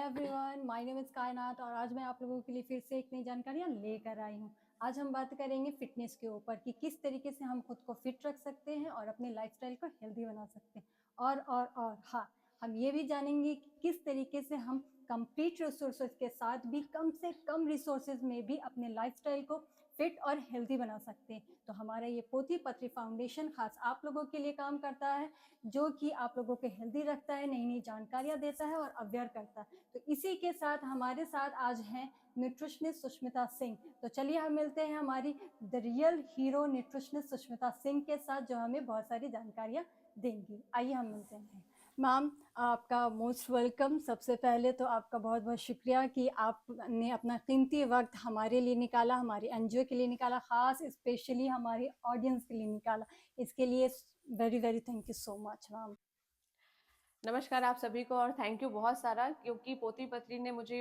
Everyone, my name is कायनात और आज मैं आप लोगों के लिए फिर से एक नई जानकारियाँ लेकर आई हूँ। आज हम बात करेंगे फिटनेस के ऊपर कि किस तरीके से हम खुद को फिट रख सकते हैं और अपने लाइफस्टाइल को हेल्दी बना सकते हैं। और हाँ, हम ये भी जानेंगे कि किस तरीके से हम कंप्लीट रिसोर्सेज के साथ भी कम से कम रिसोर्सेज में भी अपने लाइफस्टाइल को फिट और हेल्दी बना सकते हैं। तो हमारा ये पोथी पत्री फाउंडेशन खास आप लोगों के लिए काम करता है, जो कि आप लोगों को हेल्दी रखता है, नई नई जानकारियाँ देता है और अवेयर करता है। तो इसी के साथ हमारे साथ आज हैं न्यूट्रिशनिस्ट सुष्मिता सिंह। तो चलिए हम मिलते हैं हमारी the real hero nutritionist Sushmita Singh के साथ, जो हमें बहुत सारी जानकारियाँ देंगी। आइए हम मिलते हैं। मैम, आपका मोस्ट वेलकम। सबसे पहले तो आपका बहुत बहुत शुक्रिया कि आपने अपना कीमती वक्त हमारे लिए निकाला, हमारे एनजीओ के लिए निकाला, ख़ास स्पेशली हमारी ऑडियंस के लिए निकाला। इसके लिए very very thank you so much ma'am. नमस्कार आप सभी को और थैंक यू बहुत सारा, क्योंकि पोती पत्री ने मुझे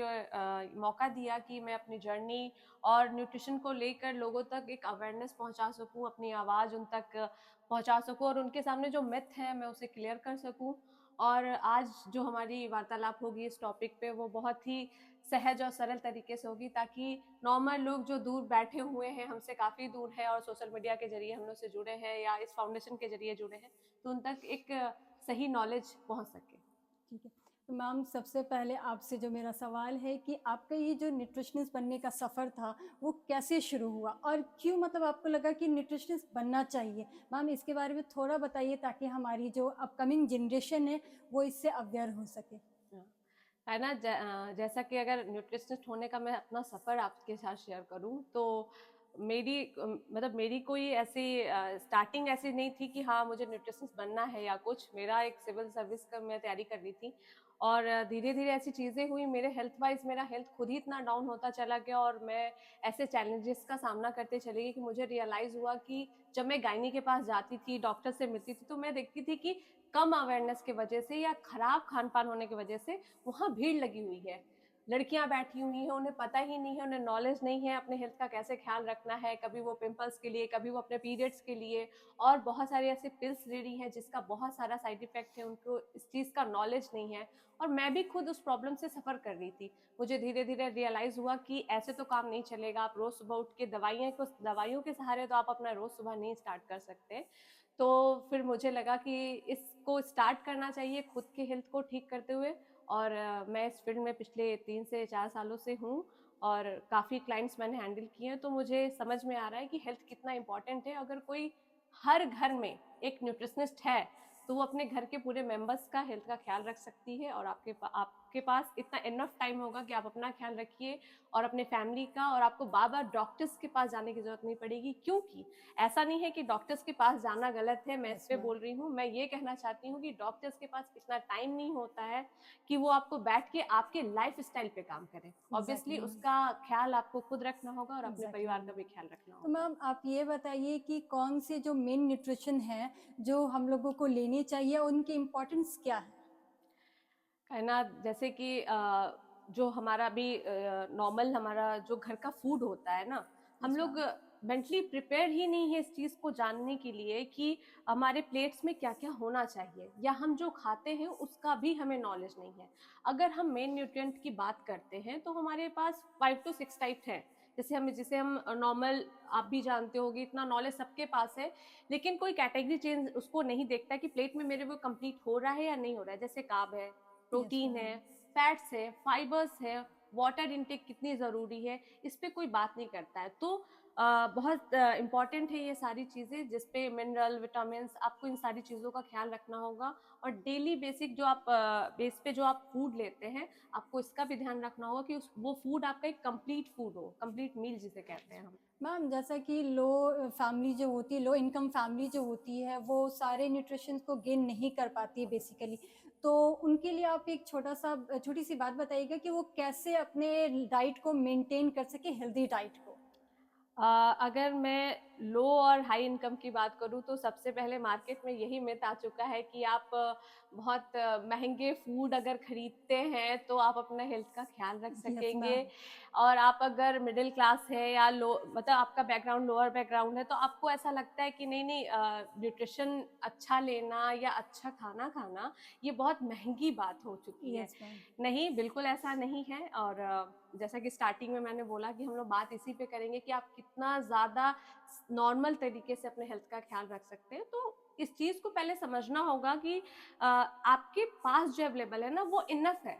मौका दिया कि मैं अपनी जर्नी और न्यूट्रिशन को लेकर लोगों तक एक अवेयरनेस पहुंचा सकूं, अपनी आवाज़ उन तक पहुंचा सकूं और उनके सामने जो मिथ है मैं उसे क्लियर कर सकूं। और आज जो हमारी वार्तालाप होगी इस टॉपिक पे वो बहुत ही सहज और सरल तरीके से होगी, ताकि नॉर्मल लोग जो दूर बैठे हुए हैं, हमसे काफ़ी दूर है और सोशल मीडिया के जरिए हम लोग से जुड़े हैं या इस फाउंडेशन के जरिए जुड़े हैं, तो उन तक एक सही नॉलेज पहुंच सके। ठीक है। तो मैम, सबसे पहले आपसे जो मेरा सवाल है कि आपका ये जो न्यूट्रिशनिस्ट बनने का सफ़र था, वो कैसे शुरू हुआ और क्यों मतलब आपको लगा कि न्यूट्रिशनिस्ट बनना चाहिए? मैम, इसके बारे में थोड़ा बताइए ताकि हमारी जो अपकमिंग जनरेशन है वो इससे अवेयर हो सके। हाँ, है ना। जैसा कि अगर न्यूट्रिशनिस्ट होने का मैं अपना सफ़र आपके साथ शेयर करूं, तो मेरी कोई ऐसी स्टार्टिंग ऐसी नहीं थी कि हाँ मुझे न्यूट्रिशनिस्ट बनना है या कुछ। मेरा एक सिविल सर्विस का मैं तैयारी कर रही थी और धीरे धीरे ऐसी चीज़ें हुई, मेरे हेल्थ वाइज मेरा हेल्थ खुद ही इतना डाउन होता चला गया और मैं ऐसे चैलेंजेस का सामना करते चली गई कि मुझे रियलाइज़ हुआ कि जब मैं गायनी के पास जाती थी, डॉक्टर से मिलती थी, तो मैं देखती थी कि कम अवेयरनेस की वजह से या खराब खान पान होने की वजह से वहाँ भीड़ लगी हुई है। लड़कियां बैठी हुई हैं, उन्हें पता ही नहीं है, उन्हें नॉलेज नहीं है अपने हेल्थ का कैसे ख्याल रखना है। कभी वो पिंपल्स के लिए, कभी वो अपने पीरियड्स के लिए, और बहुत सारे ऐसे पिल्स ले रही हैं जिसका बहुत सारा साइड इफेक्ट है, उनको इस चीज़ का नॉलेज नहीं है। और मैं भी खुद उस प्रॉब्लम से सफ़र कर रही थी। मुझे धीरे धीरे रियलाइज़ हुआ कि ऐसे तो काम नहीं चलेगा। आप रोज़ सुबह उठ के दवाइयों के सहारे तो आप अपना रोज़ सुबह नहीं स्टार्ट कर सकते। तो फिर मुझे लगा कि इसको स्टार्ट करना चाहिए खुद के हेल्थ को ठीक करते हुए। और मैं इस फील्ड में पिछले 3 से 4 सालों से हूँ और काफ़ी क्लाइंट्स मैंने हैंडल किए हैं, तो मुझे समझ में आ रहा है कि हेल्थ कितना इम्पोर्टेंट है। अगर कोई हर घर में एक न्यूट्रिशनिस्ट है तो वो अपने घर के पूरे मेंबर्स का हेल्थ का ख्याल रख सकती है, और आपके पास इतना इनफ टाइम होगा कि आप अपना ख्याल रखिए और अपने फैमिली का, और आपको बार बार डॉक्टर्स के पास जाने की जरूरत नहीं पड़ेगी। क्योंकि ऐसा नहीं है कि डॉक्टर्स के पास जाना गलत है, मैं इस यस पे मैम। बोल रही हूँ। मैं ये कहना चाहती हूँ कि डॉक्टर्स के पास इतना टाइम नहीं होता है कि वो आपको बैठ के आपके लाइफ स्टाइल पे काम करें। Exactly obviously ma'am. उसका ख्याल आपको खुद रखना होगा और अपने एग्जैक्टली परिवार का मैम। भी ख्याल रखना तो होगा। मैम, आप ये बताइए कि कौन से जो मेन न्यूट्रिशन है जो हम लोगों को लेनी चाहिए, उनकी इम्पोर्टेंस क्या है? है ना। जैसे कि जो हमारा भी नॉर्मल हमारा जो घर का फूड होता है ना, हम यस लोग मैम। मेंटली प्रिपेयर ही नहीं है इस चीज़ को जानने के लिए कि हमारे प्लेट्स में क्या क्या होना चाहिए, या हम जो खाते हैं उसका भी हमें नॉलेज नहीं है। अगर हम मेन न्यूट्रिएंट की बात करते हैं तो हमारे पास 5 to 6 टाइप हैं। जिसे हम नॉर्मल, आप भी जानते होगे, इतना नॉलेज सबके पास है। लेकिन कोई कैटेगरी चेंज उसको नहीं देखता कि प्लेट में मेरे वो कंप्लीट हो रहा है या नहीं हो रहा है। जैसे कार्ब है, यस प्रोटीन मैम। है, फैट्स है, फाइबर्स है, वाटर इनटेक कितनी ज़रूरी है, इस पे कोई बात नहीं करता है। तो बहुत इंपॉर्टेंट है ये सारी चीज़ें, जिस पे मिनरल, विटामिन, आपको इन सारी चीज़ों का ख्याल रखना होगा। और डेली बेसिक जो आप बेस पे जो आप फूड लेते हैं, आपको इसका भी ध्यान रखना होगा कि वो फूड आपका एक कंप्लीट फूड हो, कंप्लीट मील जिसे कहते हैं हम। मैम, जैसा कि लो फैमिली जो होती है, लो इनकम फैमिली जो होती है, वो सारे न्यूट्रिशन को गेन नहीं कर पाती है बेसिकली। तो उनके लिए आप एक छोटी सी बात बताइएगा कि वो कैसे अपने डाइट को मेंटेन कर सके, हेल्दी डाइट को। अगर मैं लो और हाई इनकम की बात करूँ तो सबसे पहले मार्केट में यही मिथ आ चुका है कि आप बहुत महँगे फूड अगर खरीदते हैं तो आप अपना हेल्थ का ख़्याल रख यस सकेंगे। मैम। और आप अगर मिडिल क्लास है या लो मतलब आपका बैकग्राउंड लोअर बैकग्राउंड है तो आपको ऐसा लगता है कि नहीं न्यूट्रिशन अच्छा लेना या अच्छा खाना खाना ये बहुत महँगी बात हो चुकी है। Yes ma'am. नहीं, बिल्कुल ऐसा नहीं है। और जैसा कि स्टार्टिंग में मैंने बोला कि हम लोग बात इसी पे करेंगे कि आप कितना ज़्यादा नॉर्मल तरीके से अपने हेल्थ का ख्याल रख सकते हैं। तो इस चीज़ को पहले समझना होगा कि आपके पास जो अवेलेबल है ना वो इनफ है।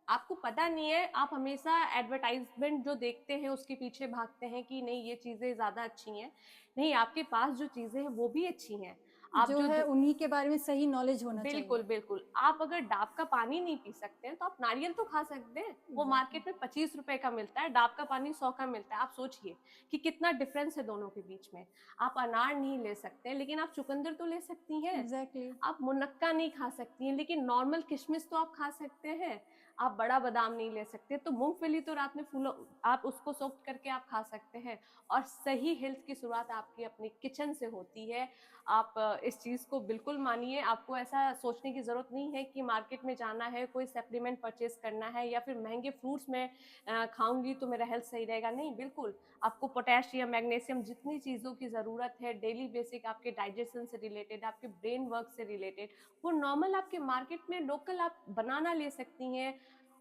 आपको पता नहीं है, आप हमेशा एडवर्टाइजमेंट जो देखते हैं उसके पीछे भागते हैं कि नहीं ये चीज़ें ज़्यादा अच्छी हैं। नहीं, आपके पास जो चीज़ें हैं वो भी अच्छी हैं। आप जो जो है उन्हीं के बारे में सही नॉलेज होना बिल्कुल, चाहिए। बिल्कुल। आप अगर डाब का पानी नहीं पी सकते हैं, तो आप नारियल तो खा सकते हैं। वो एग्ज़ैक्टली। मार्केट में ₹25 का मिलता है, डाब का पानी 100 का मिलता है। आप सोचिए कि कितना डिफरेंस है दोनों के बीच में। आप अनार नहीं ले सकते, लेकिन आप चुकंदर तो ले सकती हैं। एग्ज़ैक्टली। आप मुनक्का नहीं खा सकती हैं, लेकिन नॉर्मल किशमिश तो आप खा सकते हैं। आप बड़ा बादाम नहीं ले सकते, तो मूँगफली तो रात में फूलो आप उसको सोक करके आप खा सकते हैं। और सही हेल्थ की शुरुआत आपकी अपनी किचन से होती है। आप इस चीज़ को बिल्कुल मानिए। आपको ऐसा सोचने की ज़रूरत नहीं है कि मार्केट में जाना है, कोई सप्लीमेंट परचेज़ करना है या फिर महँगे फ्रूट्स मैं खाऊँगी तो मेरा हेल्थ सही रहेगा। नहीं, बिल्कुल। आपको पोटेशियम, मैग्नीशियम जितनी चीज़ों की ज़रूरत है, डेली बेसिक आपके डाइजेशन से रिलेटेड, आपके ब्रेन वर्क से रिलेटेड, वो नॉर्मल आपके मार्केट में लोकल आप बनाना ले सकती हैं।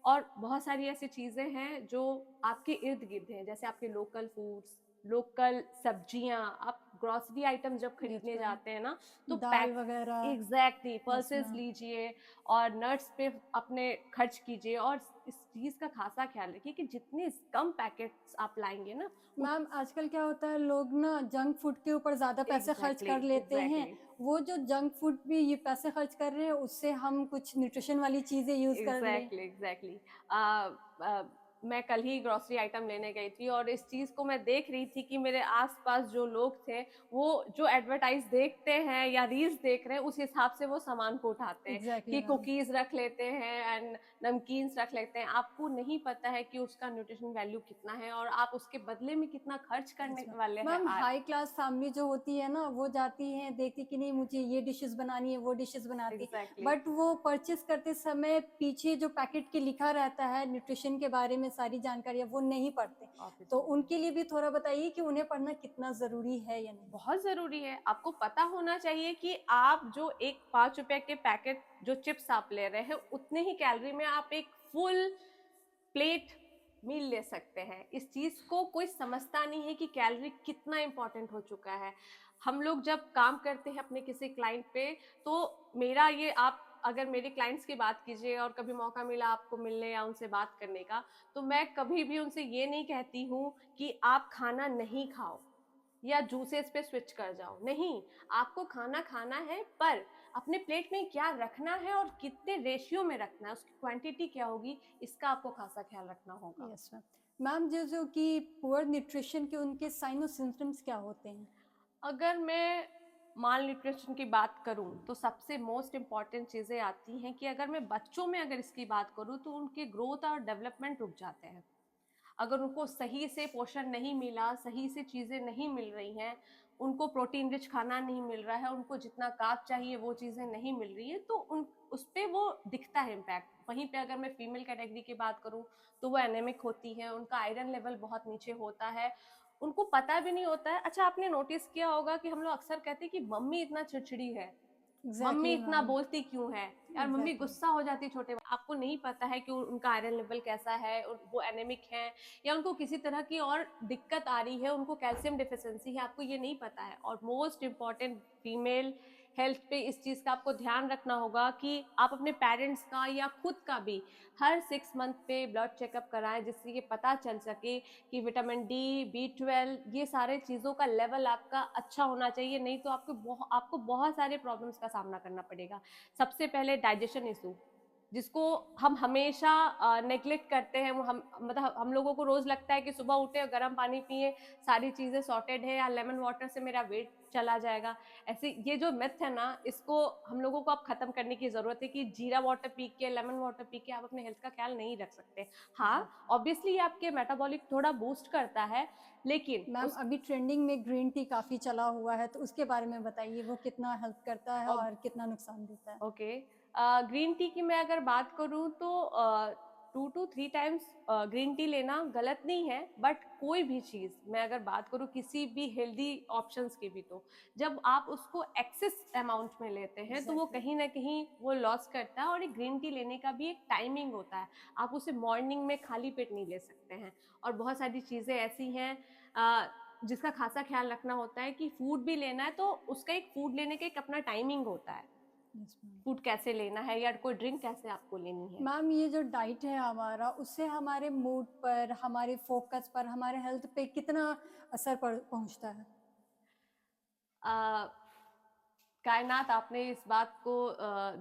और बहुत सारी ऐसी चीज़ें हैं जो आपके इर्द-गिर्द हैं, जैसे आपके लोकल फूड्स, लोकल सब्जियाँ। आप ग्रोसरी आइटम जब यस खरीदने मैम। जाते हैं ना तो दाल पैक वग़ैरह। Exactly yes pulses ma'am. लीजिए और नट्स पे अपने खर्च कीजिए। और इस चीज़ का खासा ख्याल रखिए कि जितने कम पैकेट्स आप लाएंगे ना मैम आजकल क्या होता है, लोग ना जंक फूड के ऊपर ज़्यादा पैसे खर्च एग्जैक्टली कर लेते हैं। एग्जैक्टली वो जो जंक फूड भी ये पैसे खर्च कर रहे हैं, उससे हम कुछ न्यूट्रिशन वाली चीज़ें यूज़ कर लें। एग्जैक्टली एग्जैक्टली मैं कल ही ग्रोसरी आइटम लेने गई थी और इस चीज़ को मैं देख रही थी कि मेरे आसपास जो लोग थे वो जो एडवर्टाइज देखते हैं या रील्स देख रहे हैं उस हिसाब से वो सामान को उठाते हैं एग्ज़ैक्टली कि मैम। कुकीज़ रख लेते हैं एंड नमकीन्स रख लेते हैं। आपको नहीं पता है कि उसका न्यूट्रिशन वैल्यू कितना है और आप उसके बदले में कितना खर्च यस करने मैम। वाले हैं। मैम हाई क्लास फैमिली जो होती है ना, वो जाती है, देखती कि नहीं मुझे ये डिशेज़ बनानी है, वो डिशेज़ बनाती है। एग्जैक्टली बट वो परचेज़ करते समय पीछे जो पैकेट के लिखा रहता है न्यूट्रिशन के बारे में सारी जानकारियाँ, वो नहीं पढ़ते। तो ऑब्वियसली उनके लिए भी थोड़ा बताइए कि उन्हें पढ़ना कितना ज़रूरी है या नहीं? बहुत ज़रूरी है। आपको पता होना चाहिए कि आप जो एक ₹5 के पैकेट जो चिप्स आप ले रहे हैं, उतने ही कैलोरी में आप एक फुल प्लेट मील ले सकते हैं। इस चीज़ को कोई समझता नहीं है कि कैलोरी कितना इम्पोर्टेंट हो चुका है। हम लोग जब काम करते हैं अपने किसी क्लाइंट पे, तो मेरा ये आप अगर मेरे क्लाइंट्स की बात कीजिए और कभी मौका मिला आपको मिलने या उनसे बात करने का, तो मैं कभी भी उनसे ये नहीं कहती हूँ कि आप खाना नहीं खाओ। या जूसेस पे स्विच कर जाओ। नहीं, आपको खाना खाना है पर अपने प्लेट में क्या रखना है और कितने रेशियो में रखना है, उसकी क्वांटिटी क्या होगी, इसका आपको खासा ख्याल रखना होगा। Yes ma'am. मैम जो कि पुअर न्यूट्रिशन के उनके साइन और सिम्पटम्स क्या होते हैं? अगर मैं माल न्यूट्रिशन की बात करूं तो सबसे मोस्ट इम्पॉर्टेंट चीज़ें आती हैं कि अगर मैं बच्चों में अगर इसकी बात करूं तो उनके ग्रोथ और डेवलपमेंट रुक जाते हैं। अगर उनको सही से पोषण नहीं मिला, सही से चीज़ें नहीं मिल रही हैं, उनको प्रोटीन रिच खाना नहीं मिल रहा है, उनको जितना कार्ब चाहिए वो चीज़ें नहीं मिल रही है, तो उन उस पे वो दिखता है इम्पैक्ट। वहीं पे अगर मैं फीमेल कैटेगरी की बात करूँ तो वो एनेमिक होती है, उनका आयरन लेवल बहुत नीचे होता है, उनको पता भी नहीं होता है। अच्छा, आपने नोटिस किया होगा कि हम लोग अक्सर कहते हैं कि मम्मी इतना चिड़चिड़ी है, मम्मी एग्ज़ैक्टली इतना मैम। बोलती क्यों है? यार मम्मी एग्ज़ैक्टली। गुस्सा हो जाती है छोटे। आपको नहीं पता है कि उनका आयरन लेवल कैसा है, वो एनेमिक है या उनको किसी तरह की और दिक्कत आ रही है, उनको कैल्शियम डिफिशियंसी है, आपको ये नहीं पता है। और मोस्ट इम्पॉर्टेंट फीमेल हेल्थ पे इस चीज़ का आपको ध्यान रखना होगा कि आप अपने पेरेंट्स का या खुद का भी हर 6 मंथ पे ब्लड चेकअप कराएं, जिससे ये पता चल सके कि विटामिन डी, B12 ये सारे चीज़ों का लेवल आपका अच्छा होना चाहिए। नहीं तो आपको बहुत सारे प्रॉब्लम्स का सामना करना पड़ेगा। सबसे पहले डाइजेशन इशू, जिसको हम हमेशा नेग्लेक्ट करते हैं। हम मतलब हम लोगों को रोज लगता है कि सुबह उठे और गर्म पानी पिए, सारी चीजें सॉर्टेड है, या लेमन वाटर से मेरा वेट चला जाएगा। ऐसे ये जो मिथ है ना, इसको हम लोगों को अब खत्म करने की जरूरत है कि जीरा वाटर पी के, लेमन वाटर पी के आप अपने हेल्थ का ख्याल नहीं रख सकते। हाँ, ऑब्वियसली ये आपके मेटाबॉलिक थोड़ा बूस्ट करता है, लेकिन मैम उस अभी ट्रेंडिंग में ग्रीन टी काफ़ी चला हुआ है, तो उसके बारे में बताइए, वो कितना हेल्प करता है और कितना नुकसान देता है? ओके, ग्रीन टी की मैं अगर बात करूं तो 2 to 3 टाइम्स ग्रीन टी लेना गलत नहीं है, बट कोई भी चीज मैं अगर बात करूं किसी भी हेल्दी ऑप्शंस की भी, तो जब आप उसको एक्सेस अमाउंट में लेते हैं तो वो एग्जैक्टली। कहीं ना कहीं वो लॉस करता है। और एक ग्रीन टी लेने का भी एक टाइमिंग होता है, आप उसे मॉर्निंग में खाली पेट नहीं ले सकते हैं। और बहुत सारी चीजें ऐसी हैं जिसका खासा ख्याल रखना होता है कि फूड भी लेना है तो उसका एक फूड लेने का एक अपना टाइमिंग होता है, यस मैम। फूड कैसे लेना है या कोई ड्रिंक कैसे आपको लेनी है। मैम ये जो डाइट है हमारा, उससे हमारे मूड पर, हमारे फोकस पर, हमारे हेल्थ पे कितना असर पहुंचता है? आ, कायनात, आपने इस बात को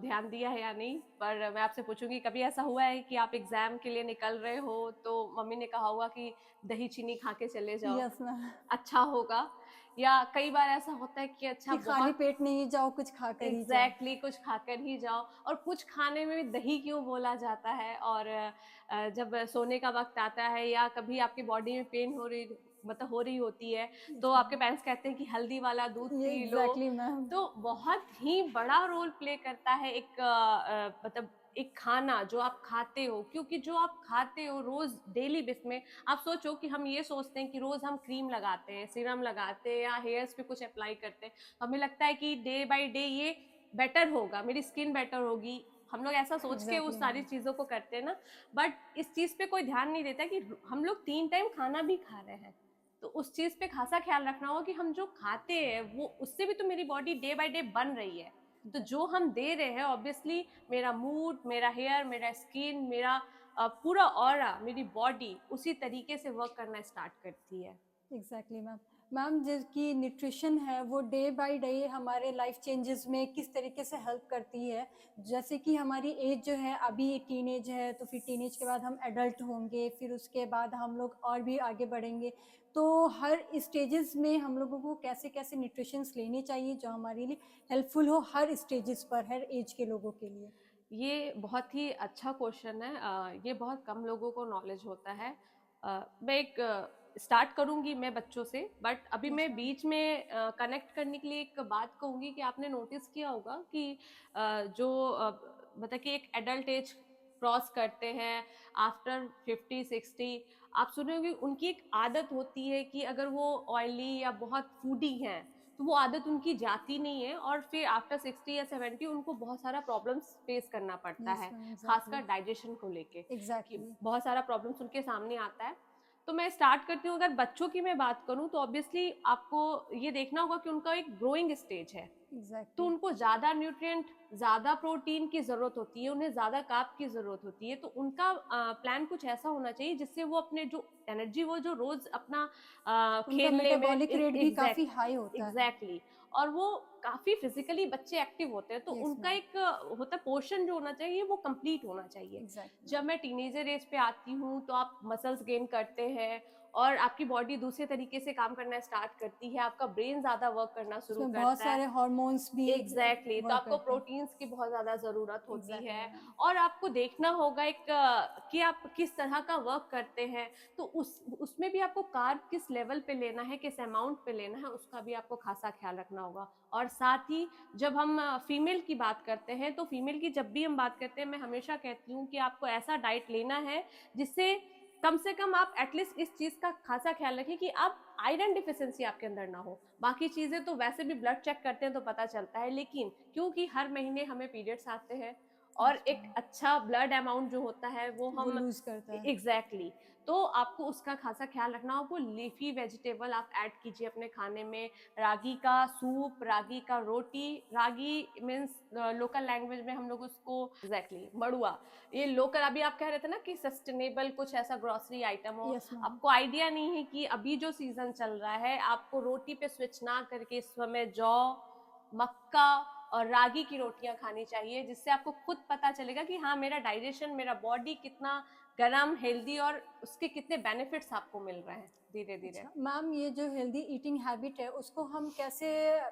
ध्यान दिया है या नहीं, पर मैं आपसे पूछूंगी, कभी ऐसा हुआ है कि आप एग्जाम के लिए निकल रहे हो तो मम्मी ने कहा होगा कि दही चीनी खा के चले जाओ, यस मैम। अच्छा होगा? या कई बार ऐसा होता है कि अच्छा कि खाली बहुत पेट नहीं जाओ, कुछ खा कर ही जाओ। एग्जैक्टली कुछ खाकर ही जाओ। और कुछ खाने में भी दही क्यों बोला जाता है? और जब सोने का वक्त आता है या कभी आपकी बॉडी में पेन हो रही, मतलब हो रही होती है, तो यस आपके मैम। पेरेंट्स कहते हैं कि हल्दी वाला दूध ये पी लो। Exactly ma'am. तो बहुत ही बड़ा रोल प्ले करता है एक मतलब एक खाना जो आप खाते हो, क्योंकि जो आप खाते हो रोज डेली बेस में, आप सोचो कि हम ये सोचते हैं कि रोज हम क्रीम लगाते हैं, सीरम लगाते हैं या हेयर्स पे कुछ अप्लाई करते हैं, हमें लगता है कि डे बाय डे ये बेटर होगा, मेरी स्किन बेटर होगी, हम लोग ऐसा सोच के एग्जैक्टली उस सारी मैम। चीजों को करते हैं ना। बट इस चीज पे कोई ध्यान नहीं देता कि हम लोग 3 टाइम खाना भी खा रहे हैं, तो उस चीज पे खासा ख्याल रखना होगा कि हम जो खाते हैं वो उससे भी तो मेरी बॉडी डे बाय डे बन रही है। तो जो हम दे रहे हैं ऑब्वियसली मेरा मूड, मेरा हेयर, मेरा स्किन, मेरा पूरा ऑरा, मेरी बॉडी उसी तरीके से वर्क करना स्टार्ट करती है। Exactly ma'am. मैम जिसकी न्यूट्रिशन है वो डे बाय डे हमारे लाइफ चेंजेस में किस तरीके से हेल्प करती है? जैसे कि हमारी एज जो है अभी टीनेज है, तो फिर टीनेज के बाद हम एडल्ट होंगे, फिर उसके बाद हम लोग और भी आगे बढ़ेंगे। तो हर स्टेजेस में हम लोगों को कैसे कैसे न्यूट्रिशंस लेने चाहिए जो हमारे लिए हेल्पफुल हो हर स्टेजेस पर, हर एज के लोगों के लिए? ये बहुत ही अच्छा क्वेश्चन है, ये बहुत कम लोगों को नॉलेज होता है। मैं एक स्टार्ट करूंगी मैं बच्चों से, बट अभी यस मैं मैम। बीच में कनेक्ट करने के लिए एक बात कहूंगी कि आपने नोटिस किया होगा कि जो मतलब कि एक एडल्ट एज क्रॉस करते हैं आफ्टर 50-60, आप सुने होंगे उनकी एक आदत होती है कि अगर वो ऑयली या बहुत फूडी हैं तो वो आदत उनकी जाती नहीं है, और फिर आफ्टर 60 या 70 उनको बहुत सारा प्रॉब्लम्स फेस करना पड़ता यस है, मैम। खासकर एग्जैक्टली। डाइजेशन को लेके, कि एग्जैक्टली। बहुत सारा प्रॉब्लम्स उनके सामने आता है। तो मैं स्टार्ट करती हूँ, अगर बच्चों की मैं बात करूँ तो ऑब्वियसली आपको ये देखना होगा कि उनका एक ग्रोइंग स्टेज है, तो एग्जैक्टली। उनको ज्यादा न्यूट्रिएंट, ज्यादा प्रोटीन की जरूरत होती है, उन्हें ज्यादा कार्ब की जरूरत होती है। तो उनका प्लान कुछ ऐसा होना चाहिए जिससे वो अपने जो एनर्जी, वो जो रोज अपना उनका खेलने में मेटाबॉलिक रेट भी काफ़ी हाई होता है। एग्जैक्टली, और वो काफी फिजिकली बच्चे एक्टिव होते हैं, तो यस उनका मैम। एक होता है पोर्शन जो होना चाहिए वो कंप्लीट होना चाहिए। एग्जैक्टली। जब मैं टीनेजर एज पे आती हूँ तो आप मसल्स गेन करते हैं और आपकी बॉडी दूसरे तरीके से काम करना स्टार्ट करती है, आपका ब्रेन ज्यादा वर्क करना शुरू उसमें बहुत करता है। सारे हार्मोन्स भी एग्जैक्टली, तो वर्क आपको करते हैं। प्रोटीन्स की बहुत ज्यादा जरूरत होती एग्जैक्टली है। मैम। और आपको देखना होगा एक कि आप किस तरह का वर्क करते हैं, तो उसमें भी आपको कार्ब किस लेवल पे लेना है, किस अमाउंट पे लेना है, उसका भी आपको खासा ख्याल रखना होगा। और साथ ही जब हम फीमेल की बात करते हैं, तो फीमेल की जब भी हम बात करते हैं, मैं हमेशा कहती हूँ कि आपको ऐसा डाइट लेना है जिससे कम से कम आप एटलीस्ट इस चीज का खासा ख्याल रखें कि आप आयरन डिफिशिएंसी आपके अंदर ना हो। बाकी चीजें तो वैसे भी ब्लड चेक करते हैं तो पता चलता है, लेकिन क्योंकि हर महीने हमें पीरियड्स आते हैं और यस एक मैम। अच्छा ब्लड अमाउंट जो होता है वो वो हम लूज करता है। एग्जैक्टली तो आपको उसका खासा ख्याल रखना होगा। लीफी वेजिटेबल आप ऐड कीजिए अपने खाने में, रागी का सूप, रागी का रोटी, रागी मीन्स लोकल लैंग्वेज में हम लोग उसको एग्जैक्टली मड़ुआ, ये लोकल, अभी आप कह रहे थे ना कि सस्टेनेबल कुछ ऐसा ग्रोसरी आइटम हो, यस मैम। आपको आइडिया नहीं है कि अभी जो सीजन चल रहा है आपको रोटी पे स्विच ना करके इस समय जौ, मक्का और रागी की रोटियां खानी चाहिए, जिससे आपको खुद पता चलेगा कि हाँ मेरा डाइजेशन, मेरा बॉडी कितना गरम, हेल्दी और उसके कितने बेनिफिट्स आपको मिल रहे हैं धीरे धीरे। अच्छा मैम, ये जो हेल्दी ईटिंग हैबिट है उसको हम कैसे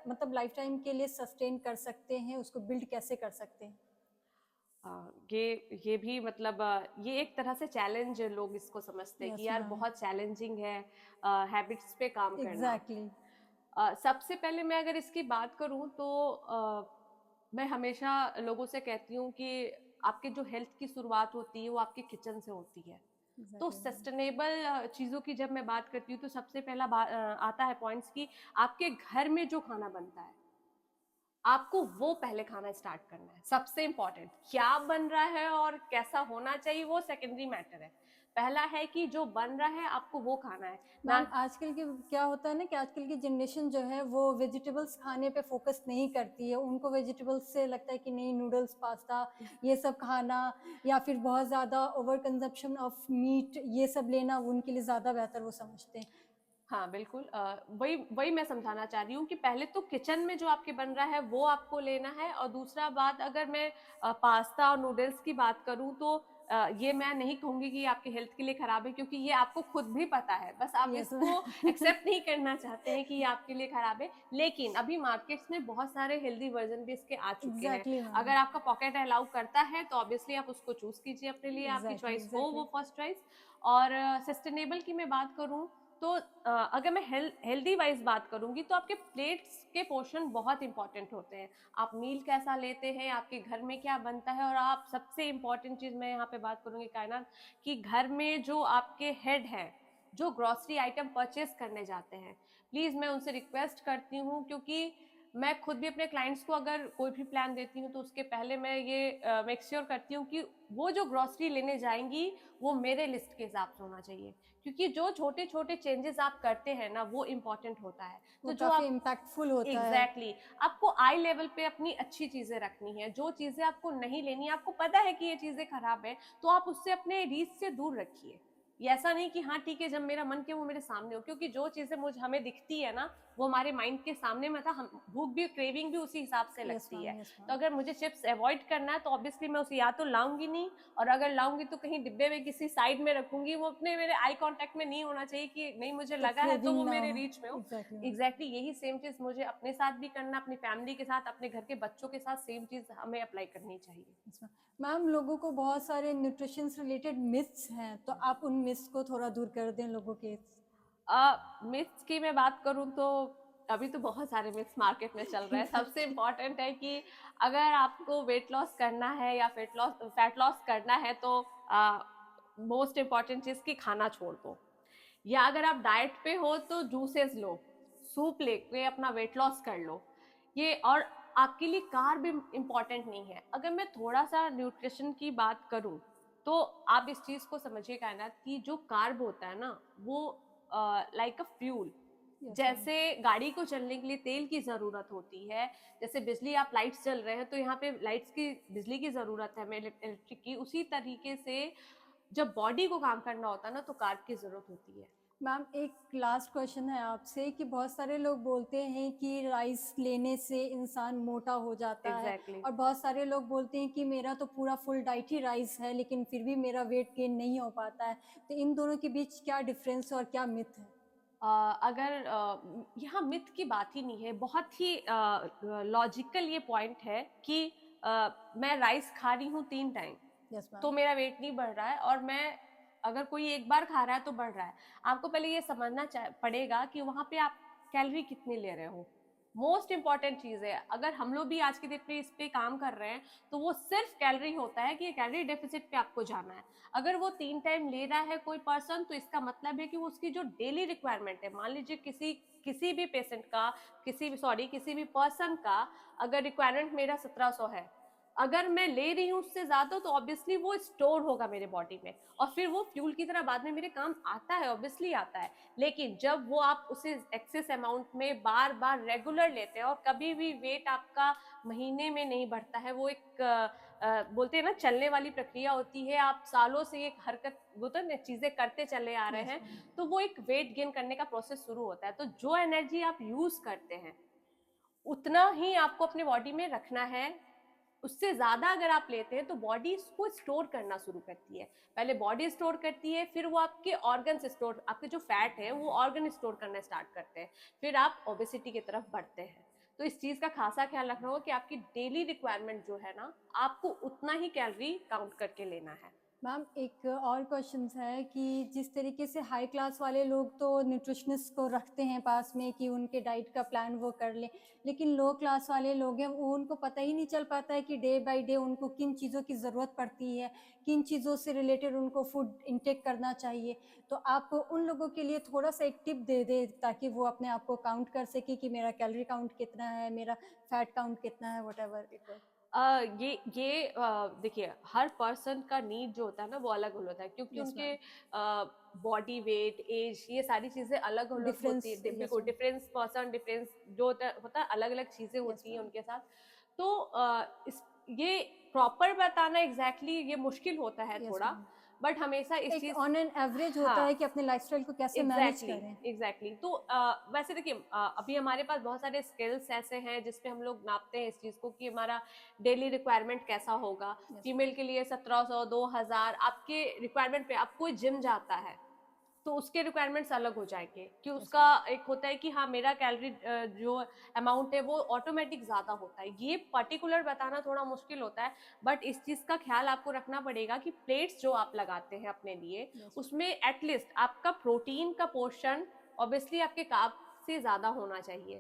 मतलब लाइफ टाइम के लिए सस्टेन कर सकते हैं, उसको बिल्ड कैसे कर सकते हैं? ये भी मतलब ये एक तरह से चैलेंज लोग इसको समझते हैं कि यस यार मैम, बहुत चैलेंजिंग है हैबिट्स पे काम करना। एग्जैक्टली। सबसे पहले मैं अगर इसकी बात करूं तो मैं हमेशा लोगों से कहती हूँ कि आपके जो हेल्थ की शुरुआत होती है वो आपके किचन से होती है। तो एग्जैक्टली मैम। सस्टेनेबल चीज़ों की जब मैं बात करती हूँ तो सबसे पहला आता है पॉइंट्स की आपके घर में जो खाना बनता है आपको वो पहले खाना स्टार्ट करना है। सबसे इंपॉर्टेंट क्या बन रहा है और कैसा होना चाहिए वो सेकेंडरी मैटर है। पहला है कि जो बन रहा है आपको वो खाना है ना। मैम आजकल के क्या होता है ना कि आजकल की जनरेशन जो है वो वेजिटेबल्स खाने पे फोकस नहीं करती है, उनको वेजिटेबल्स से लगता है कि नहीं नूडल्स पास्ता ये सब खाना, या फिर बहुत ज़्यादा ओवर कंजप्शन ऑफ मीट ये सब लेना उनके लिए ज़्यादा बेहतर वो समझते हैं। हाँ बिल्कुल, वही वही मैं समझाना चाह रही हूँ कि पहले तो किचन में जो आपके बन रहा है वो आपको लेना है। और दूसरा बात, अगर मैं पास्ता और नूडल्स की बात करूँ तो ये मैं नहीं कहूंगी कि आपके हेल्थ के लिए खराब है, क्योंकि ये आपको खुद भी पता है, बस आप यस इसको एक्सेप्ट नहीं करना चाहते हैं कि ये आपके लिए खराब है। लेकिन अभी मार्केट्स में बहुत सारे हेल्दी वर्जन भी इसके आ चुके हैं। एग्जैक्टली मैम, अगर आपका पॉकेट अलाउ करता है तो ऑब्वियसली आप उसको चूज कीजिए अपने लिए, आपकी एग्जैक्टली चॉइस हो एग्जैक्टली वो फर्स्ट चॉइस। और सस्टेनेबल की मैं बात करूँ तो अगर मैं हेल्दी वाइज बात करूंगी तो आपके प्लेट्स के पोर्शन बहुत इंपॉर्टेंट होते हैं। आप मील कैसा लेते हैं, आपके घर में क्या बनता है, और आप सबसे इंपॉर्टेंट चीज मैं यहाँ पे बात करूंगी कायनात, कि घर में जो आपके हेड है जो ग्रोसरी आइटम परचेज करने जाते हैं, प्लीज मैं उनसे रिक्वेस्ट करती हूँ, क्योंकि मैं खुद भी अपने क्लाइंट्स को अगर कोई भी प्लान देती हूँ तो उसके पहले मैं ये मेक श्योर करती हूँ कि वो जो ग्रोसरी लेने जाएंगी वो मेरे लिस्ट के हिसाब से होना चाहिए, क्योंकि जो छोटे छोटे चेंजेस आप करते हैं ना वो इम्पोर्टेंट होता है। वो तो जो काफ़ी आप इम्पैक्टफुल होता है। एग्जैक्टली आपको आई लेवल पे अपनी अच्छी चीजें रखनी है, जो चीजें आपको नहीं लेनी, आपको पता है कि ये चीजें खराब है तो आप उससे अपने रीच से दूर रखिए। ये ऐसा नहीं कि हाँ ठीक है जब मेरा मन किया वो मेरे सामने हो, क्योंकि जो चीजें मुझे हमें दिखती है ना वो हमारे माइंड के सामने में था, हम भूख भी क्रेविंग भी उसी हिसाब से यस लगती है। मैम, यस तो मैम, अगर मुझे चिप्स अवॉइड करना है तो ऑब्वियसली मैं उसे या तो लाऊंगी नहीं, और अगर लाऊंगी तो कहीं डिब्बे में किसी साइड में रखूंगी, वो अपने मेरे आई कांटेक्ट में नहीं होना चाहिए कि नहीं मुझे तो लगा है तो क्रेविंग वो ना मेरे हो। रीच में हो। Exactly ma'am. एग्जैक्टली यही सेम चीज मुझे अपने साथ भी करना, अपनी फैमिली के साथ, अपने घर के बच्चों के साथ सेम चीज हमें अप्लाई करनी चाहिए। अच्छा मैम, लोगों को बहुत सारे न्यूट्रिशन से रिलेटेड मिथ्स हैं, तो आप उन मिथ्स को थोड़ा दूर कर दें लोगों के। मिथ्स की मैं बात करूं तो अभी तो बहुत सारे मिथ्स मार्केट में चल रहे हैं। सबसे इम्पोर्टेंट है कि अगर आपको वेट लॉस करना है या फैट लॉस करना है तो मोस्ट इम्पॉर्टेंट चीज की खाना छोड़ दो, या अगर आप डाइट पे हो तो जूसेस लो, सूप लेके अपना वेट लॉस कर लो। ये और आपके लिए कार्ब इम्पॉर्टेंट नहीं है। अगर मैं थोड़ा सा न्यूट्रिशन की बात करूं तो आप इस चीज को समझिएगा ना कि जो कार्ब होता है ना वो like a fuel, yes ma'am, जैसे गाड़ी को चलने के लिए तेल की जरूरत होती है, जैसे बिजली आप लाइट्स जल रहे हैं तो यहाँ पे लाइट्स की बिजली की जरूरत है हमें इलेक्ट्रिक की, उसी तरीके से जब बॉडी को काम करना होता है ना तो कार्ब की जरूरत होती है। मैम एक लास्ट क्वेश्चन है आपसे कि बहुत सारे लोग बोलते हैं कि राइस लेने से इंसान मोटा हो जाता है, एग्जैक्टली और बहुत सारे लोग बोलते हैं कि मेरा तो पूरा फुल डाइट ही राइस है लेकिन फिर भी मेरा वेट गेन नहीं हो पाता है। तो इन दोनों के बीच क्या डिफरेंस और क्या मिथ है? अगर यहाँ मिथ की बात ही नहीं है, बहुत ही लॉजिकल ये पॉइंट है कि मैं राइस खा रही हूँ 3 टाइम यस मैम, तो मेरा वेट नहीं बढ़ रहा है, और मैं अगर कोई एक बार खा रहा है तो बढ़ रहा है। आपको पहले ये समझना पड़ेगा कि वहां पे आप कैलोरी कितनी ले रहे हो। मोस्ट इंपॉर्टेंट चीज है, अगर हम लोग भी आज के दिन पे इस पे काम कर रहे हैं तो वो सिर्फ कैलोरी होता है कि कैलोरी डेफिसिट पे आपको जाना है। अगर वो 3 टाइम ले रहा है कोई पर्सन तो इसका मतलब है कि वो उसकी जो डेली रिक्वायरमेंट है, मान लीजिए किसी भी पेशेंट का, किसी भी पर्सन का अगर रिक्वायरमेंट मेरा 1700 है, अगर मैं ले रही हूँ उससे ज्यादा तो ऑब्वियसली वो स्टोर होगा मेरे बॉडी में, और फिर वो फ्यूल की तरह बाद में मेरे काम आता है, ऑब्वियसली आता है। लेकिन जब वो आप उसे एक्सेस अमाउंट में बार बार रेगुलर लेते हैं और कभी भी वेट आपका महीने में नहीं बढ़ता है, वो एक बोलते हैं ना चलने वाली प्रक्रिया होती है, आप सालों से एक हरकत वो तो चीजें करते चले आ रहे यस हैं, मैम, तो वो एक वेट गेन करने का प्रोसेस शुरू होता है। तो जो एनर्जी आप यूज करते हैं उतना ही आपको अपने बॉडी में रखना है। उससे ज्यादा अगर आप लेते हैं तो बॉडी इसको स्टोर करना शुरू करती है। पहले बॉडी स्टोर करती है, फिर वो आपके ऑर्गन स्टोर, आपके जो फैट है वो ऑर्गन स्टोर करना स्टार्ट करते हैं, फिर आप ओबेसिटी की तरफ बढ़ते हैं। तो इस चीज का खासा ख्याल रखना होगा कि आपकी डेली रिक्वायरमेंट जो है ना, आपको उतना ही कैलोरी काउंट करके लेना है। मैम एक और क्वेश्चन है कि जिस तरीके से हाई क्लास वाले लोग तो न्यूट्रिशनिस्ट को रखते हैं पास में कि उनके डाइट का प्लान वो कर लें, लेकिन लो क्लास वाले लोग हैं वो उनको पता ही नहीं चल पाता है कि डे बाय डे उनको किन चीज़ों की ज़रूरत पड़ती है, किन चीज़ों से रिलेटेड उनको फूड इंटेक करना चाहिए। तो आप उन लोगों के लिए थोड़ा सा एक टिप दे दें ताकि वो अपने आप को काउंट कर सके कि मेरा कैलोरी काउंट कितना है, मेरा फैट काउंट कितना है, वट एवर इट इज। ये देखिए, हर पर्सन का नीड जो होता है ना वो अलग अलग होता है, क्योंकि यस उनके मैम। बॉडी वेट, एज, ये सारी चीजें अलग अलग डिफरेंस। होती है। यस बिल्कुल मैम। डिफरेंस पर्सन, डिफरेंस जो होता है अलग अलग चीजें यस होती हैं मैम। उनके साथ। तो ये प्रॉपर बताना एग्जैक्टली ये मुश्किल होता है यस थोड़ा, मैम। बट हमेशा इस एक चीज, ऑन एन एवरेज होता हाँ, है कि अपने लाइफस्टाइल को कैसे मैनेज एग्जैक्टली करें। एग्जैक्टली। तो वैसे देखिए, अभी हमारे पास बहुत सारे स्किल्स ऐसे हैं जिसपे हम लोग नापते हैं इस चीज को कि हमारा डेली रिक्वायरमेंट कैसा होगा। Yes ma'am. फीमेल के लिए 1700 2000 आपके रिक्वायरमेंट पे, अब कोई जिम जाता है तो उसके रिक्वायरमेंट्स अलग हो जाएंगे कि यस उसका मैम। एक होता है कि हाँ मेरा कैलोरी जो अमाउंट है वो ऑटोमेटिक ज्यादा होता है। ये पर्टिकुलर बताना थोड़ा मुश्किल होता है, बट इस चीज का ख्याल आपको रखना पड़ेगा कि प्लेट्स जो आप लगाते हैं अपने लिए, यस मैम। उसमें एटलीस्ट आपका प्रोटीन का पोर्शन ऑब्वियसली आपके कार्ब से ज्यादा होना चाहिए,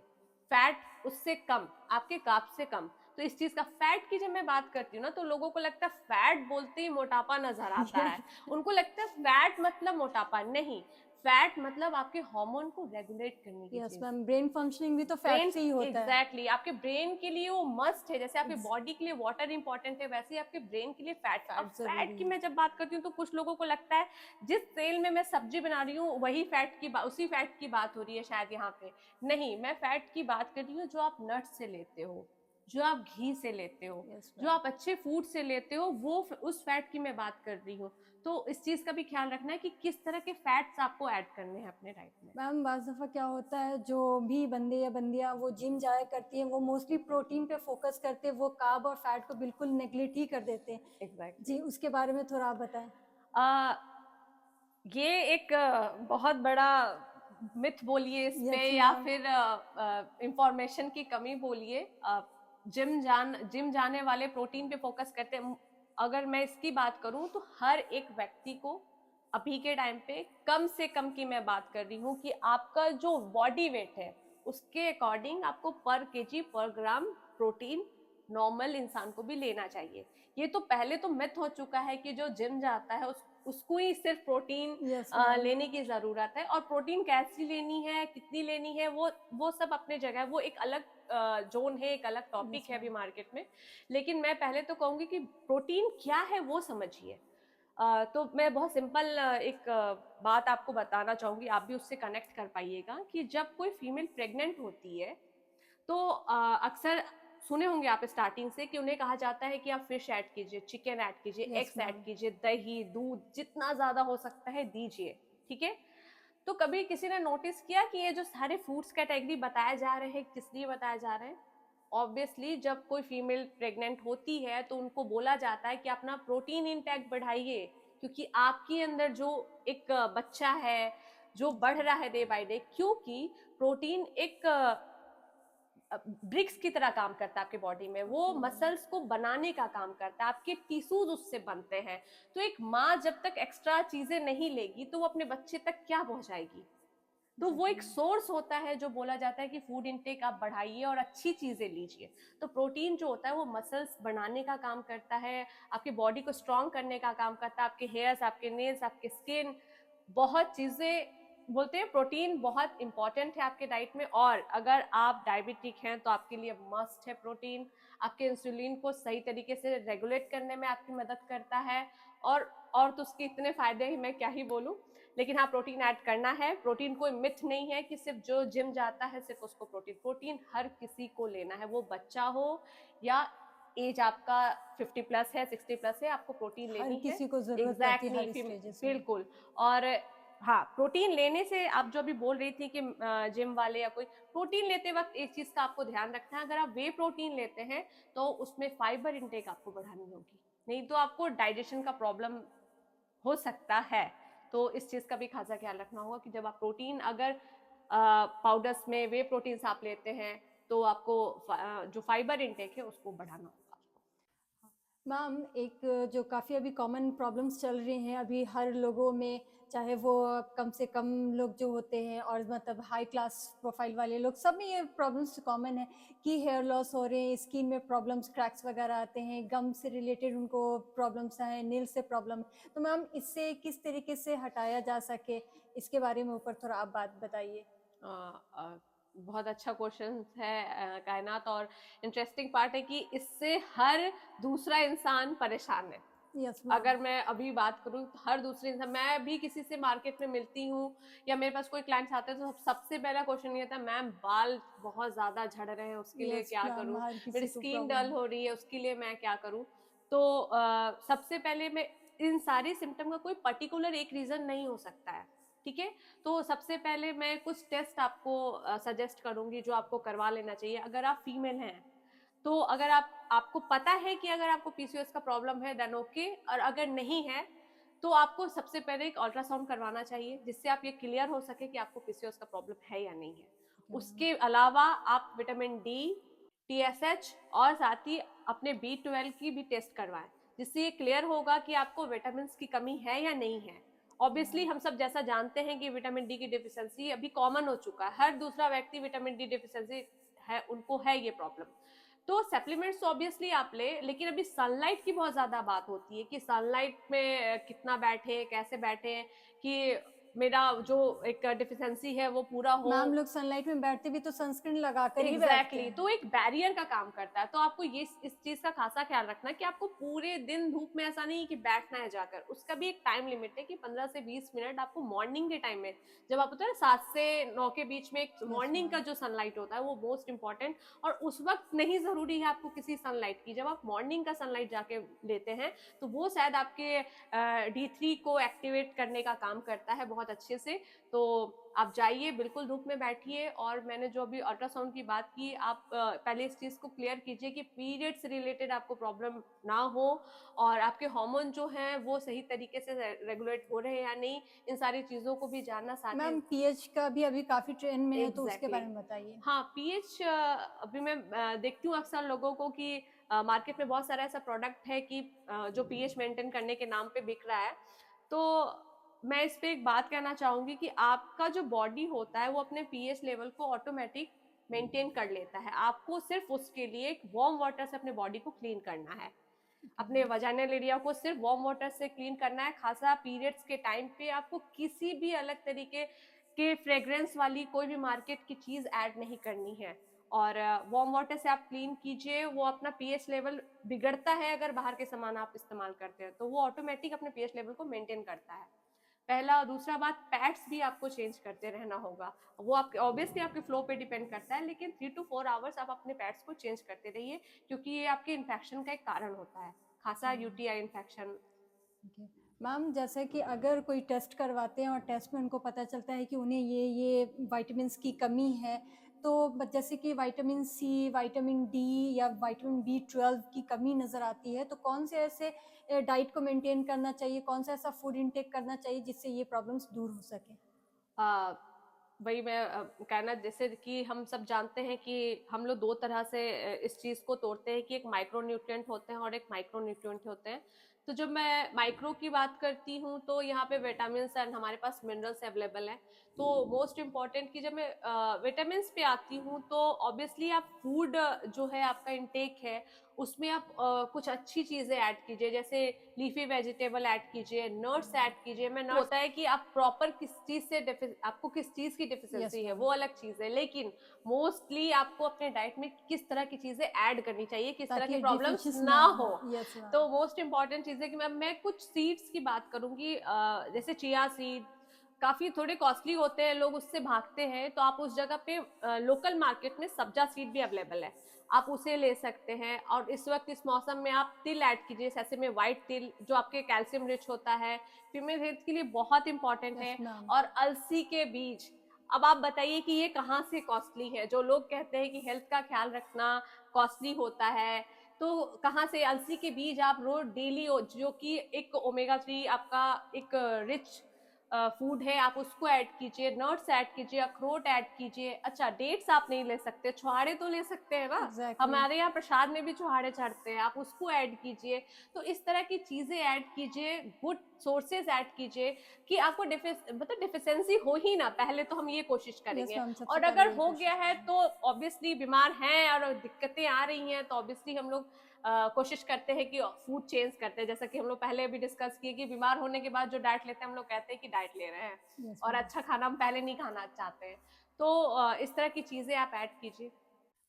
फैट उससे कम, आपके कार्ब से कम। तो इस चीज का, फैट की जब मैं बात करती हूँ ना तो लोगों को लगता है फैट बोलते ही मोटापा नजर आता है। उनको लगता है फैट मतलब मोटापा, नहीं, फैट मतलब आपके हार्मोन को रेगुलेट करने की यस चीज। मैम, ब्रेन फंक्शनिंग भी तो फैट ब्रेन, से ही होता है। एग्जैक्टली, आपके ब्रेन के लिए वो मस्ट है, जैसे आपके Ex- बॉडी के लिए वाटर इंपॉर्टेंट है वैसे ही आपके ब्रेन के लिए फैट। अब फैट फैट जरूरी की है। मैं जब बात करती हूँ तो कुछ लोगों को लगता है जिस तेल में मैं सब्जी बना रही हूँ वही फैट की उसी फैट की बात हो रही है शायद यहाँ पे। नहीं, मैं फैट की बात कर रही हूँ जो आप नट से लेते हो, जो आप घी से लेते हो, यस जो मैम। आप अच्छे फूड से लेते हो, वो उस फैट की मैं बात कर रही हूँ। तो इस चीज का भी ख्याल रखना है कि किस तरह के फैट्स आपको ऐड करने हैं अपने डाइट में। मैम बाज़ दफ़ा क्या होता है जो भी बंदे या बंदियां वो जिम जाया करती हैं वो मोस्टली प्रोटीन पे फोकस करते हैं, वो कार्ब और फैट को बिल्कुल नेग्लेक्ट ही कर देते हैं। एग्जैक्टली जी उसके बारे में थोड़ा आप बताएं। ये एक बहुत बड़ा मिथ बोलिए इस पे, यस या मैम। फिर इंफॉर्मेशन की कमी बोलिए। जिम जाने वाले प्रोटीन पे फोकस करते हैं। अगर मैं इसकी बात करूं तो हर एक व्यक्ति को अभी के टाइम पे कम से कम की मैं बात कर रही हूँ कि आपका जो बॉडी वेट है उसके अकॉर्डिंग आपको पर केजी पर ग्राम प्रोटीन नॉर्मल इंसान को भी लेना चाहिए। ये तो पहले तो मिथ हो चुका है कि जो जिम जाता है उसको ही सिर्फ प्रोटीन यस मैम। लेने की जरूरत है, और प्रोटीन कैसी लेनी है, कितनी लेनी है, वो सब अपने जगह, वो एक अलग जोन है, एक अलग यस टॉपिक है अभी मैम। मार्केट में। लेकिन मैं पहले तो कहूंगी कि प्रोटीन क्या है वो समझिए। तो मैं बहुत सिंपल एक बात आपको बताना चाहूंगी, आप भी उससे कनेक्ट कर पाइएगा कि जब कोई फीमेल प्रेग्नेंट होती है तो अक्सर सुने होंगे आप स्टार्टिंग से कि उन्हें कहा जाता है कि आप फिश ऐड कीजिए, चिकन ऐड कीजिए, यस एग्स ऐड मैम। कीजिए, दही दूध जितना ज्यादा हो सकता है दीजिए, ठीक है। तो कभी किसी ने नोटिस किया कि ये जो सारे फूड्स कैटेगरी बताए जा रहे हैं किस लिए बताए जा रहे हैं? ऑब्वियसली जब कोई फीमेल प्रेग्नेंट होती है तो उनको बोला जाता है कि अपना प्रोटीन इंटेक बढ़ाइए, क्योंकि आपके अंदर जो एक बच्चा है जो बढ़ रहा है डे बाय डे, क्योंकि प्रोटीन एक ब्रिक्स की तरह काम करता है आपके बॉडी में, वो मसल्स को बनाने का काम करता है, आपके टिश्यूज उससे बनते हैं। तो एक माँ जब तक एक्स्ट्रा चीजें नहीं लेगी तो वो अपने बच्चे तक क्या पहुंचाएगी? तो वो एक सोर्स होता है जो बोला जाता है कि फूड इनटेक आप बढ़ाइए और अच्छी चीजें लीजिए। तो प्रोटीन जो होता है वो मसल्स बनाने का काम करता है, आपकी बॉडी को स्ट्रॉन्ग करने का काम करता है, आपके हेयर्स, आपके नेल्स, आपके स्किन, बहुत चीजें, बोलते हैं प्रोटीन बहुत इंपॉर्टेंट है आपके डाइट में। और अगर आप डायबिटिक हैं तो आपके लिए मस्ट है प्रोटीन। आपके इंसुलिन को सही तरीके से रेगुलेट करने में आपकी मदद करता है। और तो उसके इतने फायदे हैं मैं क्या ही बोलूं। लेकिन हाँ, प्रोटीन ऐड करना है। प्रोटीन कोई मिथ नहीं है कि सिर्फ जो जिम जाता है सिर्फ उसको प्रोटीन हर किसी को लेना है, वो बच्चा हो या एज आपका 50 प्लस है, 60 प्लस है, आपको प्रोटीन हर लेनी है। किसी को जरूरत पड़ती है एग्जैक्टली हर स्टेजेस में। बिल्कुल। और हाँ, प्रोटीन लेने से आप जो अभी बोल रही थी कि जिम वाले या कोई प्रोटीन लेते वक्त एक चीज का आपको ध्यान रखना है, अगर आप वे प्रोटीन लेते हैं तो उसमें फाइबर इंटेक आपको बढ़ानी होगी, नहीं तो आपको डाइजेशन का प्रॉब्लम हो सकता है। तो इस चीज का भी खासा ख्याल रखना होगा कि जब आप प्रोटीन अगर पाउडर्स में वे प्रोटीन्स आप लेते हैं तो आपको जो फाइबर इंटेक है उसको बढ़ाना होगा। मैम एक जो काफ़ी अभी कॉमन प्रॉब्लम्स चल रही हैं अभी हर लोगों में, चाहे वो कम से कम लोग जो होते हैं और मतलब हाई क्लास प्रोफाइल वाले लोग, सब में ये प्रॉब्लम्स कॉमन है कि हेयर लॉस हो रहे हैं, स्किन में प्रॉब्लम्स, क्रैक्स वगैरह आते हैं, गम से रिलेटेड उनको प्रॉब्लम्स हैं, नील से प्रॉब्लम। तो मैम इससे किस तरीके से हटाया जा सके, इसके बारे में ऊपर थोड़ा आप बात बताइए। बहुत अच्छा क्वेश्चन है कायनात, और इंटरेस्टिंग पार्ट है कि इससे हर दूसरा इंसान परेशान है। Yes ma'am. अगर मैं अभी बात करूं तो हर दूसरे इंसान, मैं भी किसी से मार्केट में मिलती हूँ या मेरे पास कोई क्लाइंट्स आते हैं तो सबसे पहला क्वेश्चन ये था, मैम बाल बहुत ज्यादा झड़ रहे हैं, उसके लिए यस क्या मैम, करूं, हर मेरी किसी को स्किन प्रॉब्लम डल है। हो रही है उसके लिए मैं क्या करूं। तो सबसे पहले मैं, इन सारे सिम्टम का कोई पर्टिकुलर एक रीजन नहीं हो सकता है, ठीक है। तो सबसे पहले मैं कुछ टेस्ट आपको सजेस्ट करूंगी जो आपको करवा लेना चाहिए अगर आप फीमेल हैं। तो अगर आपको पता है कि अगर आपको पीसीओएस का प्रॉब्लम है देन ओके, और अगर नहीं है तो आपको सबसे पहले एक अल्ट्रासाउंड करवाना चाहिए जिससे आप ये क्लियर हो सके कि आपको पीसीओएस का प्रॉब्लम है या नहीं है। उसके अलावा आप विटामिन डी, टीएसएच और साथ ही अपने बी12 की भी टेस्ट करवाएं, जिससे ये क्लियर होगा कि आपको विटामिन की कमी है या नहीं है। ऑब्वियसली हम सब जैसा जानते हैं कि विटामिन डी की डिफिशियंसी अभी कॉमन हो चुका है, हर दूसरा व्यक्ति विटामिन डी डिफिशियंसी है, उनको है ये प्रॉब्लम। तो सप्लीमेंट्स तो ऑब्वियसली आप ले, लेकिन अभी सनलाइट की बहुत ज्यादा बात होती है कि सनलाइट में कितना बैठे, कैसे बैठे कि मेरा जो एक डिफिशियंसी है वो पूरा हो। मैम लोग सनलाइट में बैठते भी तो सनस्क्रीन लगाकर ही बैठते एग्जैक्टली हैं। तो एक बैरियर का काम करता है, तो आपको ये इस चीज का खासा ख्याल रखना कि आपको पूरे दिन धूप में ऐसा नहीं कि बैठना है जाकर, उसका भी एक टाइम लिमिट है कि 15 से 20 मिनट आपको मॉर्निंग के टाइम में, जब आप होता है 7 से 9 के बीच में एक यस मॉर्निंग का मैम। जो सनलाइट होता है वो मोस्ट इंपॉर्टेंट। और उस वक्त नहीं जरूरी है आपको किसी सनलाइट की, जब आप मॉर्निंग का सनलाइट जाके लेते हैं तो वो शायद आपके D3 को एक्टिवेट करने का काम करता है बहुत अच्छे से। तो आप जाइए, बिल्कुल धूप में बैठिए, और मैंने जो अभी अल्ट्रासाउंड की बात की, आप पहले इस चीज को क्लियर कीजिए कि पीरियड से रिलेटेड आपको प्रॉब्लम ना हो और आपके हार्मोन जो हैं वो सही तरीके से रेगुलेट हो रहे हैं या नहीं, इन सारी चीजों को भी जानना साथ मैम ही। पीएच का भी अभी काफी ट्रेंड में है, तो उसके एग्जैक्टली बारे में बताइए। हाँ, पीएच अभी मैं देखती हूँ अक्सर लोगों को कि मार्केट में बहुत सारा ऐसा प्रोडक्ट है कि जो पीएच मेंटेन करने के नाम पे बिक रहा है। तो मैं इस पे एक बात कहना चाहूंगी कि आपका जो बॉडी होता है वो अपने पीएच लेवल को ऑटोमेटिक मेंटेन कर लेता है, आपको सिर्फ उसके लिए एक वार्म वाटर से अपने बॉडी को क्लीन करना है। अपने वजाइनल एरिया को सिर्फ वार्म वाटर से क्लीन करना है। खासा पीरियड्स के टाइम पे आपको किसी भी अलग तरीके के फ्रेग्रेंस वाली कोई भी मार्केट की चीज ऐड नहीं करनी है, और वार्म वाटर से आप क्लीन कीजिए। वो अपना पीएच लेवल बिगड़ता है अगर बाहर के सामान आप इस्तेमाल करते हैं, तो वो ऑटोमेटिक अपने पीएच लेवल को मेंटेन करता है। पहला, दूसरा बात, पैड्स भी आपको चेंज करते रहना होगा। वो आपके ऑब्वियसली आपके फ्लो पे डिपेंड करता है, लेकिन 3 to 4 आवर्स आप अपने पैड्स को चेंज करते रहिए, क्योंकि ये आपके इन्फेक्शन का एक कारण होता है, खासा यूटीआई इन्फेक्शन। मैम जैसे कि अगर कोई टेस्ट करवाते हैं और टेस्ट में उनको पता चलता है कि उन्हें ये विटामिन्स की कमी है, तो जैसे कि विटामिन सी, विटामिन डी या विटामिन B12 की कमी नज़र आती है, तो कौन से ऐसे डाइट को मेंटेन करना चाहिए, कौन सा ऐसा फूड इंटेक करना चाहिए जिससे ये प्रॉब्लम्स दूर हो सके। वही मैं कहना, जैसे कि हम सब जानते हैं कि हम लोग दो तरह से इस चीज को तोड़ते हैं कि एक माइक्रो न्यूट्रिएंट होते हैं और एक माइक्रो न्यूट्रिएंट होते हैं। तो जब मैं माइक्रो की बात करती हूँ तो यहाँ पे विटामिन एंड हमारे पास मिनरल्स अवेलेबल हैं। तो मोस्ट इम्पॉर्टेंट कि जब मैं विटामिन पे आती हूँ तो ऑब्वियसली आप फूड जो है आपका इंटेक है उसमें आप कुछ अच्छी चीजें ऐड कीजिए, जैसे लीफी वेजिटेबल ऐड कीजिए, नट्स ऐड कीजिए। मैं नट्स होता है कि आप प्रॉपर किस चीज से आपको किस चीज की डिफिशियंसी है वो अलग चीज है, लेकिन मोस्टली आपको अपने डाइट में किस तरह की चीजें ऐड करनी चाहिए, किस तरह की प्रॉब्लम्स ना हो। Yes ma'am. तो मोस्ट इंपॉर्टेंट चीज है कि मैं कुछ सीड्स की बात करूंगी, जैसे चिया सीड, काफी थोड़े कॉस्टली होते हैं, लोग उससे भागते हैं, तो आप उस जगह पे लोकल मार्केट में सब्जा सीड भी अवेलेबल है, आप उसे ले सकते हैं। और इस वक्त इस मौसम में आप तिल ऐड कीजिए, जैसे में व्हाइट तिल जो आपके कैल्शियम रिच होता है, फीमेल हेल्थ के लिए बहुत इंपॉर्टेंट है। Yes ma'am. और अलसी के बीज, अब आप बताइए कि ये कहाँ से कॉस्टली है? जो लोग कहते हैं कि हेल्थ का ख्याल रखना कॉस्टली होता है, तो कहाँ से अलसी के बीज आप रोज डेली, जो कि एक ओमेगा 3 आपका एक रिच फूड है, आप उसको ऐड कीजिए, नट्स ऐड कीजिए, अखरोट ऐड कीजिए। अच्छा, डेट्स आप नहीं ले सकते, छुहाड़े तो ले सकते हैं ना, एग्जैक्टली। हमारे यहाँ प्रसाद में भी छुहाड़े चढ़ते हैं, आप उसको ऐड कीजिए। तो इस तरह की चीजें ऐड कीजिए, गुड सोर्सेज ऐड कीजिए कि आपको मतलब डिफिशियंसी हो ही ना, पहले तो हम ये कोशिश यस करेंगे। मैम, सबसे और पहले अगर ये हो कोशिश गया है करना है। तो ऑब्वियसली बीमार हैं और दिक्कतें आ रही हैं, तो ऑब्वियसली हम लोग कोशिश करते हैं कि फूड चेंज करते हैं, जैसा कि हम लोग पहले भी डिस्कस किए कि बीमार होने के बाद जो डाइट लेते हैं, हम लोग कहते हैं कि डाइट ले रहे हैं यस और मैम। अच्छा खाना हम पहले नहीं खाना चाहते हैं। तो इस तरह की चीजें आप ऐड कीजिए।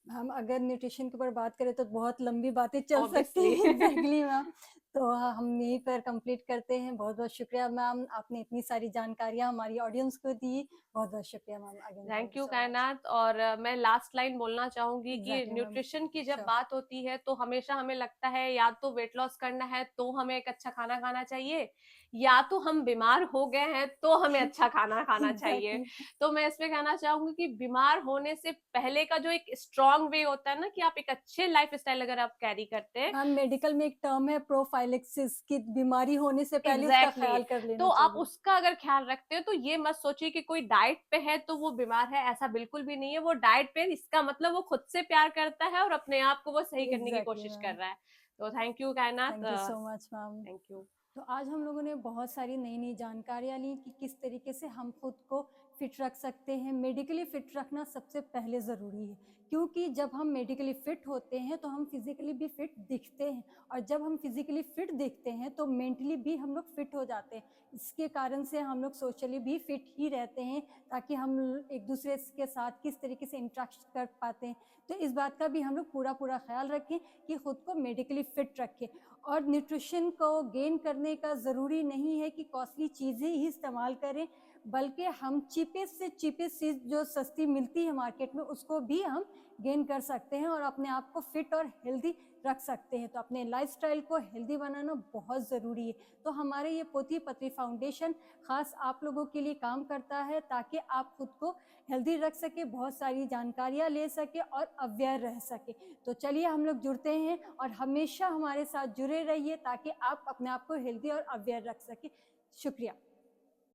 हम अगर न्यूट्रिशन के ऊपर बात करें तो बहुत लंबी बातें चल सकती ऑब्वियसली हैं। Exactly ma'am. तो हम यहीं पर कंप्लीट करते हैं। बहुत बहुत शुक्रिया मैम, आपने इतनी सारी जानकारियाँ हमारी ऑडियंस को दी। बहुत बहुत शुक्रिया ma'am, again thank thank you you so much. कायनात। और मैं लास्ट लाइन बोलना चाहूंगी कि एग्जैक्टली मैम। न्यूट्रिशन की जब श्योर। बात होती है तो हमेशा हमें लगता है या तो वेट लॉस करना है तो हमें एक अच्छा खाना खाना चाहिए, या तो हम बीमार हो गए हैं तो हमें अच्छा खाना खाना चाहिए। एग्जैक्टली। तो मैं इसमें कहना चाहूंगी कि बीमार होने से पहले का जो एक स्ट्रॉन्ग वे होता है ना, कि आप एक अच्छे लाइफ स्टाइल अगर आप कैरी करते हैं, मैम मेडिकल में एक टर्म है प्रोफाइलेक्सिस, की बीमारी होने से पहले उसका एग्जैक्टली ख्याल कर तो लेना आप चाहिए। उसका अगर ख्याल रखते हो तो ये मत सोचिए कि कोई डाइट पे है तो वो बीमार है, ऐसा बिल्कुल भी नहीं है। वो डाइट पे, इसका मतलब वो खुद से प्यार करता है और अपने आप को वो सही करने की एग्जैक्टली कोशिश कर मैम। रहा है। तो थैंक यू कायनात, thank you so much ma'am. Thank you. तो आज हम लोगों ने बहुत सारी नई नई जानकारियाँ ली कि किस तरीके से हम खुद को फिट रख सकते हैं। मेडिकली फिट रखना सबसे पहले ज़रूरी है, क्योंकि जब हम मेडिकली फिट होते हैं तो हम फिज़िकली भी फिट दिखते हैं, और जब हम फिज़िकली फिट दिखते हैं तो मेंटली भी हम लोग फिट हो जाते हैं। इसके कारण से हम लोग सोशली भी फिट ही रहते हैं, ताकि हम एक दूसरे के साथ किस तरीके से इंट्रैक्ट कर पाते हैं। तो इस बात का भी हम लोग पूरा पूरा ख्याल रखें कि खुद को मेडिकली फिट रखें। और न्यूट्रिशन को गेन करने का ज़रूरी नहीं है कि कॉस्टली चीज़ें ही इस्तेमाल करें, बल्कि हम चीपेस्ट से चीपेस्ट चीज़ जो सस्ती मिलती है मार्केट में उसको भी हम गेन कर सकते हैं और अपने आप को फिट और हेल्दी रख सकते हैं। तो अपने लाइफस्टाइल को हेल्दी बनाना बहुत ज़रूरी है। तो हमारे ये पोथी पत्री फाउंडेशन ख़ास आप लोगों के लिए काम करता है, ताकि आप खुद को हेल्दी रख सके, बहुत सारी जानकारियाँ ले सके और अवेयर रह सके। तो चलिए हम लोग जुड़ते हैं और हमेशा हमारे साथ जुड़े रहिए, ताकि आप अपने आप को हेल्दी और अवेयर रख सके। शुक्रिया।